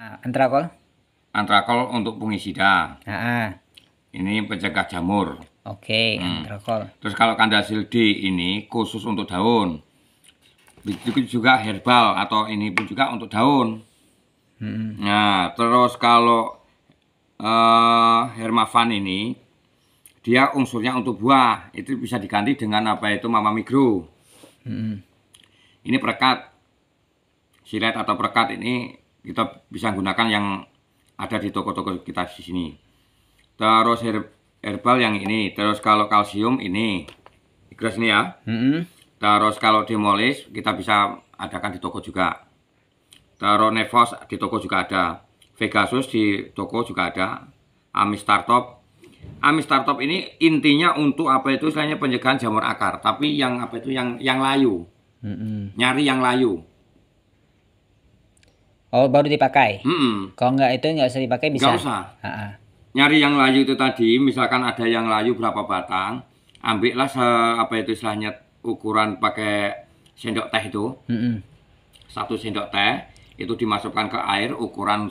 Antrakol? Antrakol untuk fungisida. Ini pencegah jamur. Oke, antrakol. Terus kalau Candasil D ini khusus untuk daun. Begitu juga herbal atau ini pun juga untuk daun. Nah, terus kalau Hermavan ini dia unsurnya untuk buah. Itu bisa diganti dengan apa itu Mama Migro. Ini perekat. Silet atau perekat ini kita bisa gunakan yang ada di toko-toko kita di sini. Terus herbal yang ini. Terus kalau kalsium ini Igros ini ya. Terus kalau demolis kita bisa adakan di toko juga. Terus Nevos di toko juga ada. Vegasus di toko juga ada. Amistartop. Amistartop ini intinya untuk apa itu istilahnya pencegahan jamur akar. Tapi yang apa itu yang layu. Nyari yang layu. Oh, baru dipakai. Kalau nggak itu nggak usah dipakai bisa. Nggak usah. Nyari yang layu itu tadi, misalkan ada yang layu berapa batang, ambillah apa itu istilahnya ukuran pakai sendok teh itu. 1 sendok teh itu dimasukkan ke air ukuran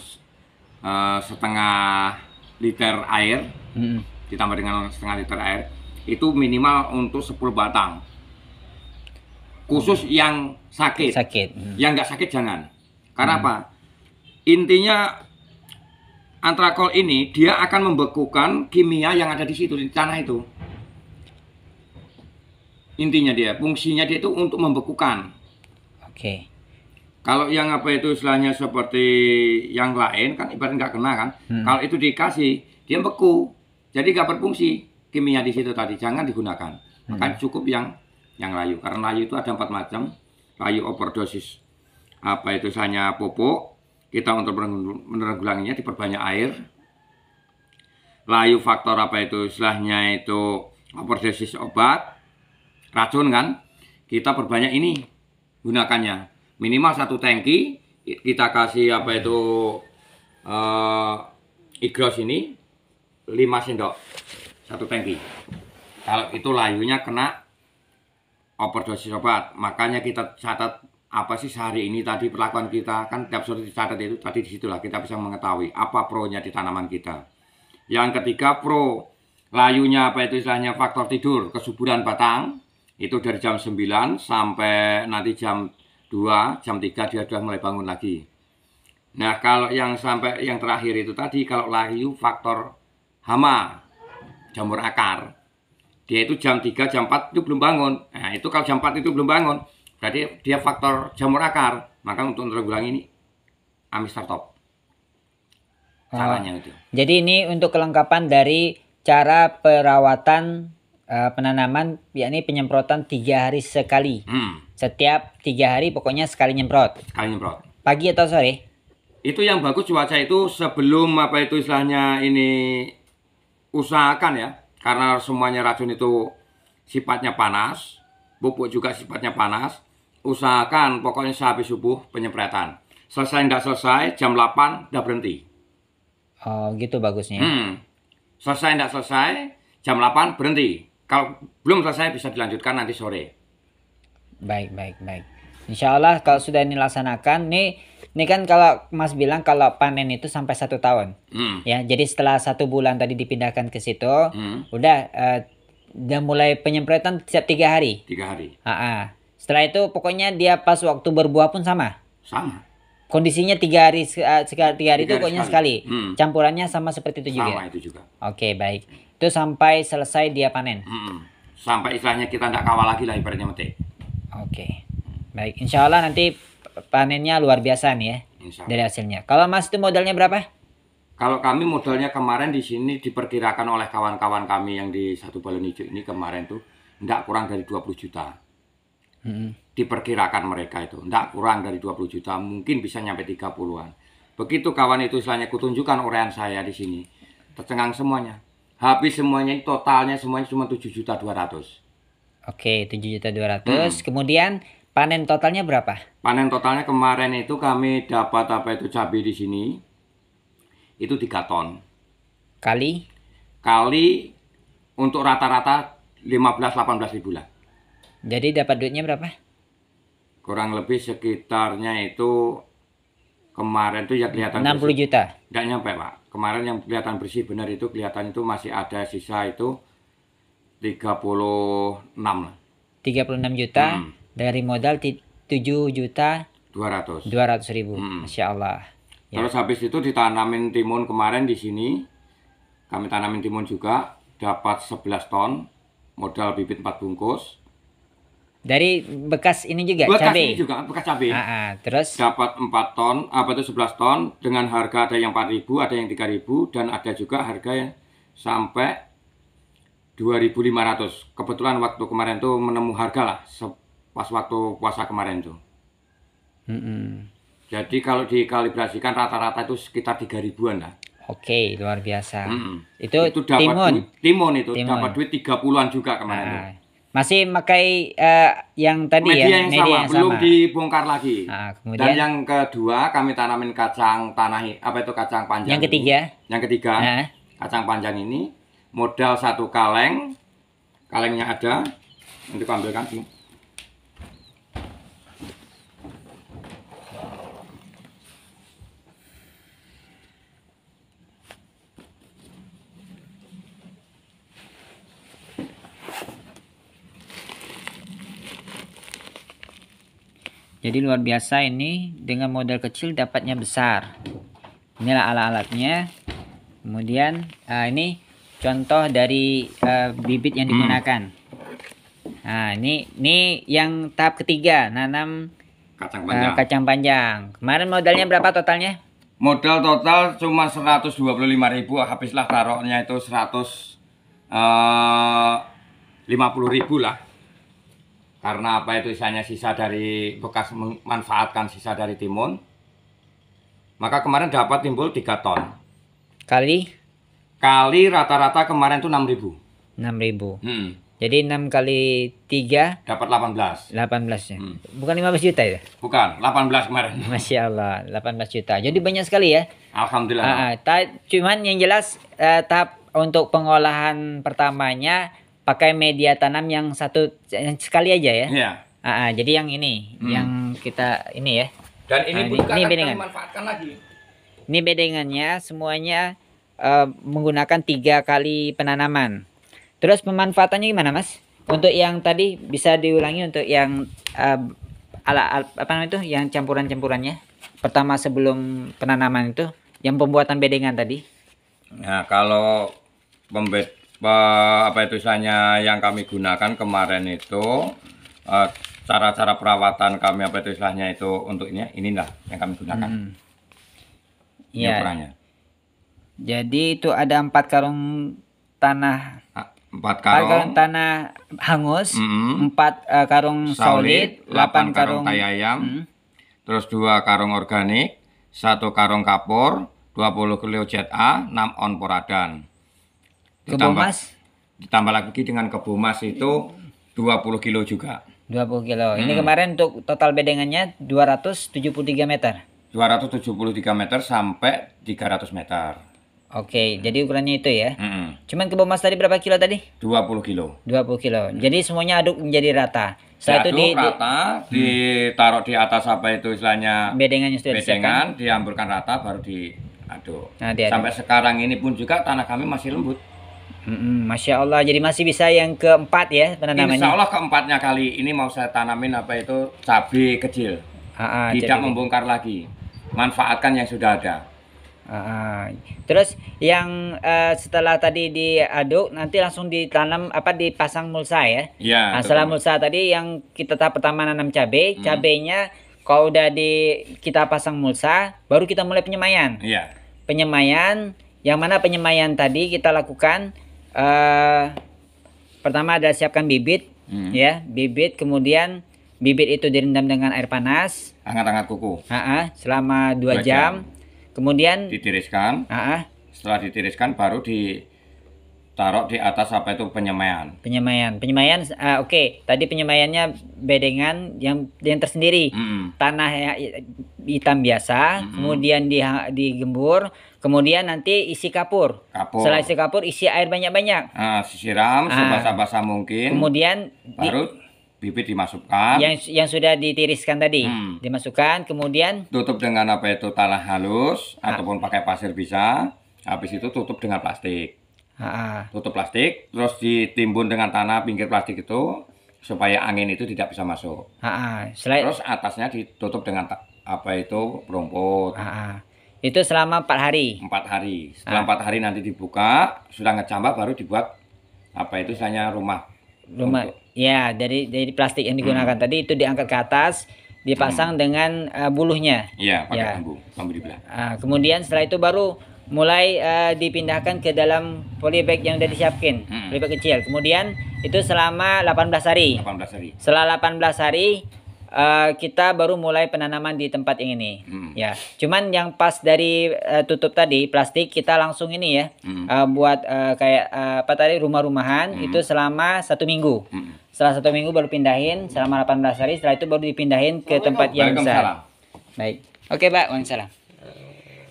setengah liter air, ditambah dengan setengah liter air, itu minimal untuk 10 batang. Khusus yang sakit. Yang nggak sakit jangan. Karena apa? Intinya antrakol ini dia akan membekukan kimia yang ada di situ di tanah itu. Intinya dia, fungsinya dia itu untuk membekukan. Oke. Kalau yang apa itu istilahnya seperti yang lain kan ibarat nggak kena kan. Kalau itu dikasih dia beku. Jadi nggak berfungsi kimia di situ tadi. Jangan digunakan. Maka cukup yang layu. Karena layu itu ada 4 macam. Layu overdosis apa itu istilahnya pupuk. Kita untuk menanggulanginya diperbanyak air. Layu faktor apa itu istilahnya itu overdosis obat racun kan. Kita perbanyak ini gunakannya. Minimal 1 tangki kita kasih apa itu Igros ini 5 sendok 1 tangki. Kalau itu layunya kena overdosis obat, makanya kita catat apa sih sehari ini tadi perlakuan kita, kan tiap sore dicatat itu tadi, disitulah kita bisa mengetahui apa pro-nya di tanaman kita. Yang ketiga pro, layunya apa itu istilahnya faktor tidur, kesuburan batang itu dari jam 9 sampai nanti jam 2, jam 3 dia sudah mulai bangun lagi. Nah kalau yang sampai yang terakhir itu tadi, kalau layu faktor hama, jamur akar, dia itu jam 3, jam 4 itu belum bangun. Nah itu kalau jam 4 itu belum bangun, berarti dia faktor jamur akar. Maka untuk tergulang ini Amistartop. Caranya itu. Jadi ini untuk kelengkapan dari cara perawatan penanaman, yakni penyemprotan 3 hari sekali. Setiap 3 hari pokoknya sekali nyemprot. Sekali nyemprot. Pagi atau sore? Itu yang bagus cuaca itu sebelum apa itu istilahnya ini, usahakan ya. Karena semuanya racun itu sifatnya panas. Pupuk juga sifatnya panas. Usahakan pokoknya sehabis subuh penyemprotan. Selesai tidak selesai jam 8 udah berhenti. Oh gitu bagusnya. Selesai tidak selesai jam 8 berhenti. Kalau belum selesai bisa dilanjutkan nanti sore. Baik. Insya Allah kalau sudah dilaksanakan ini kan kalau Mas bilang kalau panen itu sampai 1 tahun. Ya, jadi setelah 1 bulan tadi dipindahkan ke situ, udah mulai penyemprotan setiap 3 hari. 3 hari. Setelah itu pokoknya dia pas waktu berbuah pun sama. Sama. Kondisinya 3 hari itu pokoknya sekali. Campurannya sama seperti itu juga. Sama itu juga. Oke, baik. Itu sampai selesai dia panen. Sampai istilahnya kita tidak kawal lagi lah ibaratnya metik. Oke. Baik, insya Allah nanti panennya luar biasa nih ya dari hasilnya. Kalau Mas itu modalnya berapa? Kalau kami modalnya kemarin di sini diperkirakan oleh kawan-kawan kami yang di Satu Balon Hijau ini kemarin tuh tidak kurang dari 20 juta. Diperkirakan mereka itu tidak kurang dari 20 juta, mungkin bisa nyampe 30-an. Begitu kawan itu istilahnya kutunjukkan urean saya di sini, tercengang semuanya. Habis semuanya totalnya semuanya cuma 7.200.000. Oke, 7.200.000. Kemudian panen totalnya berapa? Panen totalnya kemarin itu kami dapat apa itu cabai di sini itu 3 ton. Kali untuk rata-rata 15-18 ribu lah. Jadi dapat duitnya berapa? Kurang lebih sekitarnya itu kemarin tuh ya kelihatan 60 bersih. juta. Nggak nyampe Pak. Kemarin yang kelihatan bersih benar itu kelihatan itu masih ada sisa itu 36 lah. 36 juta dari modal 7 juta 200. 200 ribu. Masya Allah. Ya. Terus habis itu ditanamin timun kemarin di sini. Kami tanamin timun juga, dapat 11 ton, modal bibit 4 bungkus. Dari bekas ini juga Bekas cabai. ini juga, bekas cabai. Terus Dapat 4 ton, apa itu 11 ton, dengan harga ada yang 4.000, ada yang 3.000, dan ada juga harga yang sampai 2.500. Kebetulan waktu kemarin tuh menemu harga lah, pas waktu puasa kemarin tuh. Jadi kalau dikalibrasikan rata-rata itu sekitar 3.000-an lah. Oke, luar biasa. Itu dapat timun. Timun dapat duit 30-an juga kemarin tuh. Masih pakai yang tadi media ya, yang sama, belum dibongkar lagi. Kemudian dan yang kedua kami tanamin kacang tanah, apa itu kacang panjang. Yang ketiga? Yang ketiga, kacang panjang ini modal 1 kaleng, kalengnya ada, nanti aku ambilkan sih. Jadi luar biasa ini, dengan modal kecil dapatnya besar. Inilah alat-alatnya. Kemudian ini contoh dari bibit yang digunakan. Nah, ini yang tahap ketiga, nanam kacang panjang. Kemarin modalnya berapa totalnya? Modal total cuma 125.000, habislah taruhnya itu 150.000 lah. Karena apa itu sisa dari bekas memanfaatkan sisa dari timun. Maka kemarin dapat timbul 3 ton. Kali rata-rata kemarin itu 6.000. 6.000. Jadi 6 kali 3 dapat 18. 18 ya. Bukan 15 juta ya? Bukan, 18 kemarin. Masya Allah, 18 juta. Jadi banyak sekali ya. Alhamdulillah. Cuman yang jelas tahap untuk pengolahan pertamanya pakai media tanam yang sekali aja ya. Iya. Jadi yang ini, yang kita ini ya. Dan ini pun ini bedengan. Manfaatkan lagi. Ini bedengannya semuanya menggunakan 3 kali penanaman. Terus pemanfaatannya gimana Mas? Untuk yang tadi bisa diulangi untuk yang apa namanya itu, yang campuran-campurannya. Pertama sebelum penanaman itu, yang pembuatan bedengan tadi. Nah, kalau apa itu istilahnya yang kami gunakan kemarin itu cara-cara perawatan kami, apa itu istilahnya itu untuk inilah yang kami gunakan. Iya. Jadi itu ada 4 karung tanah, 4 karung tanah hangus, 4 karung solid, 8 karung tai ayam, terus 2 karung organik, 1 karung kapur, 20 kilo ZA, 6 on poradan. Ditambah lagi dengan kebomas itu 20 kilo juga. 20 kilo. Ini kemarin untuk total bedengannya 273 meter. 273 meter sampai 300 meter. Oke, jadi ukurannya itu ya. Cuman kebomas tadi berapa kilo tadi? 20 kilo. 20 kilo. Jadi semuanya aduk menjadi rata. Setelah itu ditaruh di atas apa itu istilahnya bedengannya sudah bedengan, dihamburkan rata baru diaduk. Sampai sekarang ini pun juga tanah kami masih lembut. Masya Allah, jadi masih bisa yang keempat ya penanamannya. Insya Allah keempatnya kali ini mau saya tanamin apa itu cabai kecil. Tidak membongkar lagi, manfaatkan yang sudah ada. Terus yang setelah tadi diaduk nanti langsung ditanam dipasang mulsa ya. Iya. Setelah mulsa tadi yang kita tahap pertama nanam cabai, cabainya kalau udah kita pasang mulsa, baru kita mulai penyemaian. Iya. Penyemaian, yang mana penyemaian tadi kita lakukan pertama adalah siapkan bibit, ya, bibit, kemudian bibit itu direndam dengan air panas, hangat-hangat kuku. Selama 2 jam. Kemudian ditiriskan. Setelah ditiriskan baru ditaruh di atas apa itu penyemaian. Penyemaian, oke. Tadi penyemaiannya bedengan yang tersendiri. Tanah hitam biasa, kemudian digembur, kemudian nanti isi kapur. Setelah isi kapur, isi air banyak-banyak. Disiram sebasah-basah mungkin. Kemudian baru bibit dimasukkan. Yang sudah ditiriskan tadi dimasukkan, kemudian tutup dengan apa itu tanah halus ataupun pakai pasir bisa. Habis itu tutup dengan plastik. Tutup plastik, terus ditimbun dengan tanah pinggir plastik itu supaya angin itu tidak bisa masuk. Terus atasnya ditutup dengan apa itu rumput. Itu selama 4 hari. 4 hari. Setelah 4 hari nanti dibuka, sudah ngecambah baru dibuat apa itu istilahnya rumah. Ya, dari plastik yang digunakan tadi itu diangkat ke atas, dipasang dengan buluhnya. Iya, pakai bambu di belakang. Kemudian setelah itu baru mulai dipindahkan ke dalam polybag yang sudah disiapkan, polybag kecil. Kemudian itu selama 18 hari. 18 hari. Setelah 18 hari kita baru mulai penanaman di tempat yang ini. Ya, cuman yang pas dari tutup tadi plastik kita langsung ini ya, buat kayak apa tadi rumah-rumahan itu selama 1 minggu. Setelah 1 minggu baru pindahin selama 18 hari. Setelah itu baru dipindahin ke tempat yang besar. Baik. Oke, Pak. Waalaikumsalam.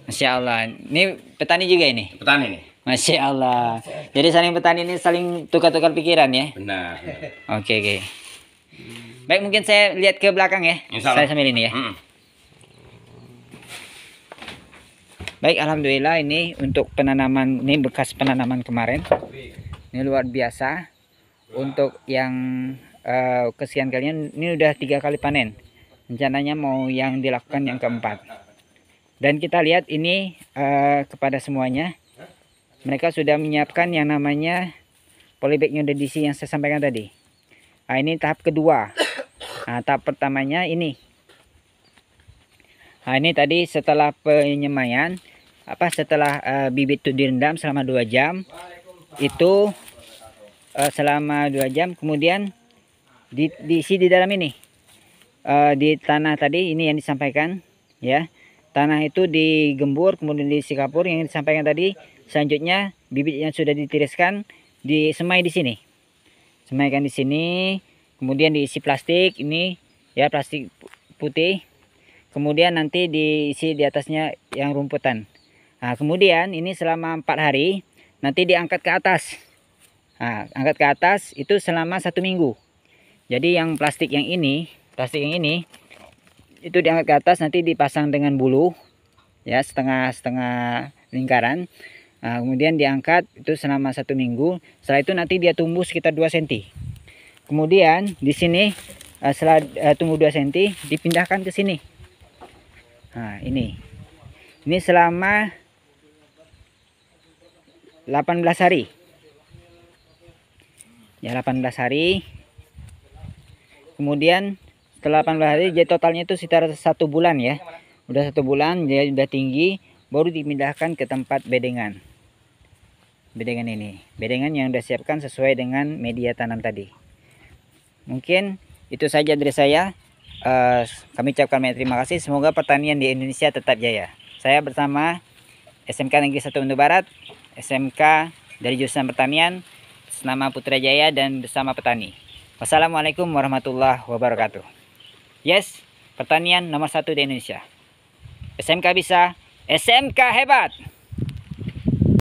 Masya Allah. Ini petani juga ini. Petani nih. Masya Allah. Jadi saling petani ini saling tukar-tukar pikiran ya. Benar. Oke. Baik, mungkin saya lihat ke belakang ya. Saya sambil ini ya. Baik, alhamdulillah ini untuk penanaman, ini bekas penanaman kemarin. Ini luar biasa. Untuk yang kesekian kalian ini udah 3 kali panen. Rencananya mau yang dilakukan yang keempat. Dan kita lihat ini kepada semuanya. Mereka sudah menyiapkan yang namanya polybag new edisi yang saya sampaikan tadi. Nah, ini tahap kedua. Nah, tahap pertamanya ini. Nah, ini tadi setelah penyemaian, setelah bibit itu direndam selama 2 jam, itu selama 2 jam, kemudian diisi di dalam ini, di tanah tadi ini yang disampaikan, ya. Tanah itu digembur, kemudian diisi kapur yang disampaikan tadi. Selanjutnya bibit yang sudah ditiriskan disemai di sini. Semaikan di sini, kemudian diisi plastik ini ya, plastik putih. Kemudian nanti diisi di atasnya yang rumputan. Nah, kemudian ini selama 4 hari nanti diangkat ke atas. Nah, angkat ke atas itu selama 1 minggu. Jadi yang plastik yang ini itu diangkat ke atas, nanti dipasang dengan bulu ya, setengah lingkaran. Nah, kemudian diangkat itu selama 1 minggu. Setelah itu nanti dia tumbuh sekitar 2 cm. Kemudian di sini setelah tumbuh 2 cm dipindahkan ke sini. Nah, ini selama 18 hari. Ya, 18 hari. Kemudian setelah 18 hari jadi totalnya itu sekitar 1 bulan ya. Udah 1 bulan dia udah tinggi, baru dipindahkan ke tempat bedengan. Bedengan ini, bedengan yang udah siapkan sesuai dengan media tanam tadi. Mungkin itu saja dari saya. Kami ucapkan banyak terima kasih. Semoga pertanian di Indonesia tetap jaya. Saya bersama SMK Negeri 1 Bandung Barat, SMK dari jurusan pertanian, nama Putra Jaya, dan bersama petani. Wassalamualaikum warahmatullahi wabarakatuh. Yes, pertanian nomor 1 di Indonesia. SMK bisa, SMK hebat.